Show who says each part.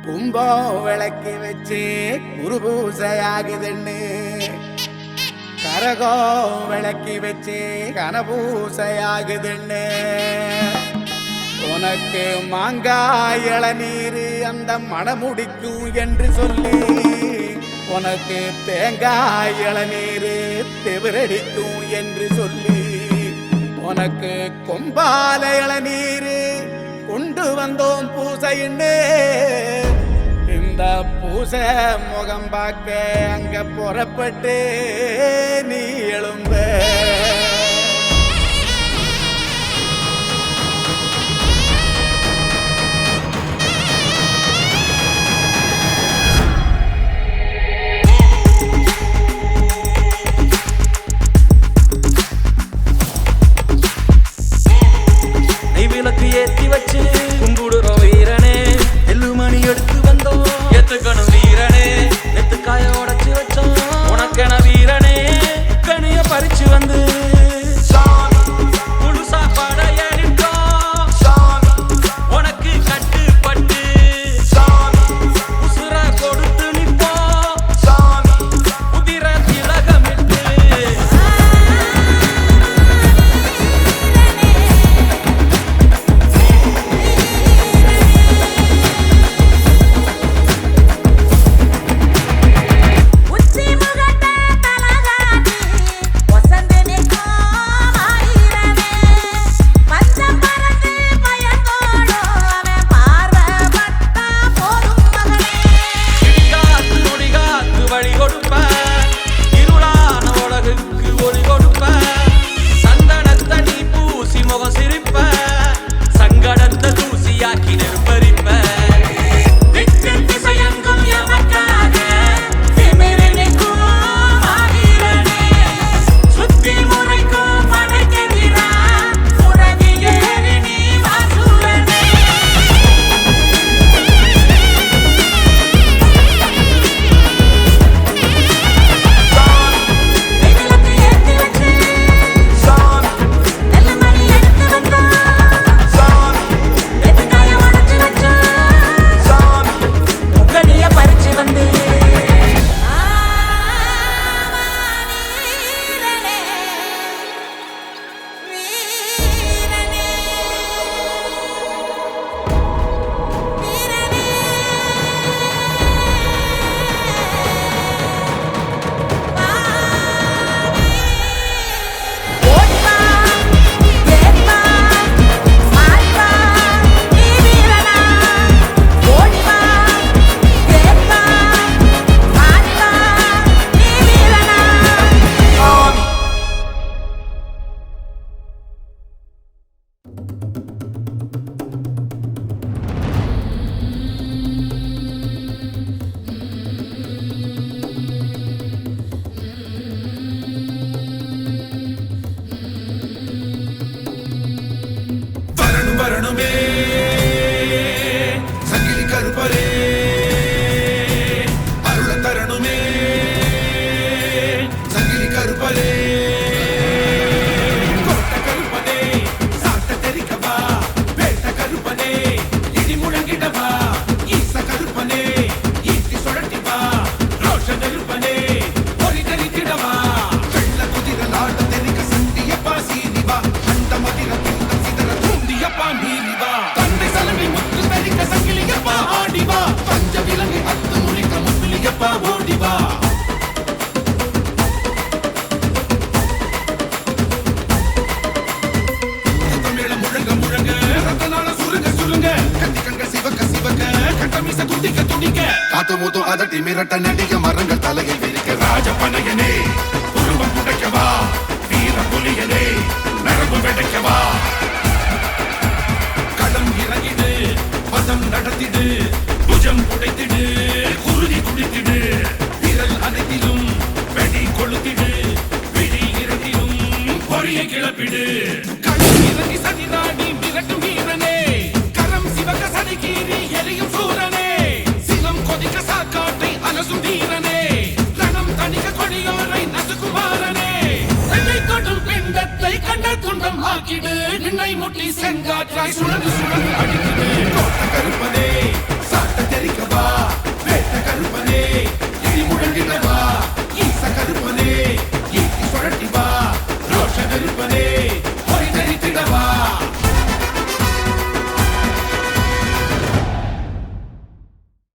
Speaker 1: கும்பம் விளக்கி வச்சு குரு பூசையாகுதுன்னு கரகம் விளக்கி வச்சு கனபூசையாகுதுன்னு உனக்கு மாங்காய் இளநீர் அந்த மணமுடிக்கும் என்று சொல்லி உனக்கு தேங்காய் இளநீர் தெவிரடிக்கும் என்று சொல்லி உனக்கு கொம்பால இளநீர் கொண்டு வந்தோம் பூசைன்னு இந்த பூசை முகம் பார்க்க அங்க புறப்பட்டு நீ எழும்ப
Speaker 2: ஏத்தி வச்சு கும்பிடுறோம் வீரனே எல்லுமணி எடுத்து வந்தோம் எத்துக்கணும் வீரனே நெத்துக்காய உடைச்சு வச்சோம் உனக்கென வீரனே கனிய பறிச்சு வந்து முழு சாப்பாட ஏறிட்டோம் உனக்கு கட்டுப்பட்டு உசுர கொடுத்து நிப்போம் உதிர திலகமிட்டு
Speaker 3: வரணுமே சங்கிலி கருப்பரே அருள தரணுமே சங்கிலி கருப்பரே கோட்ட கருப்பனே சாட்ட தெரிக்கவா வேட்ட கருப்பனே இடி முழங்கிடவா ஈச கருப்பனே ஈட்டி சுழட்டிவா ரோஷ நெருப்பனே ஒளி தெரித்திடவா வெள்ள குதிரலாட தெரிக்க சண்டிய பாசீனிவா அந்த மதிரத்தில் தந்தை சலவை முத்து தரிக்க சங்கிலியப்பா ஆடிவா பஞ்ச விலங்கை அத்து முறிக்க முத்துலியப்பா ஓடிவா தமிழ முழங்க முழங்க ரத்தனால சுருங்க சுருங்க கத்தி கண்க சிவக்க சிவக்க கட்டமீச துடிக்க துடிக்க காத்து மூத்தும் அதட்டி மிரட்ட நடிக மரங்கள் தலையை விரிக்க ராஜபனையனே உருவம் புடைக்கவா வீர புலியனே நரம்பு வெடைக்கவா நடத்திடு புஜம் புடைத்திடு குருதி குடித்திடு விரல் அனைத்திலும் வெடி கொளுத்திடு விழி இரண்டிலும் பொறியை கிளப்பிடு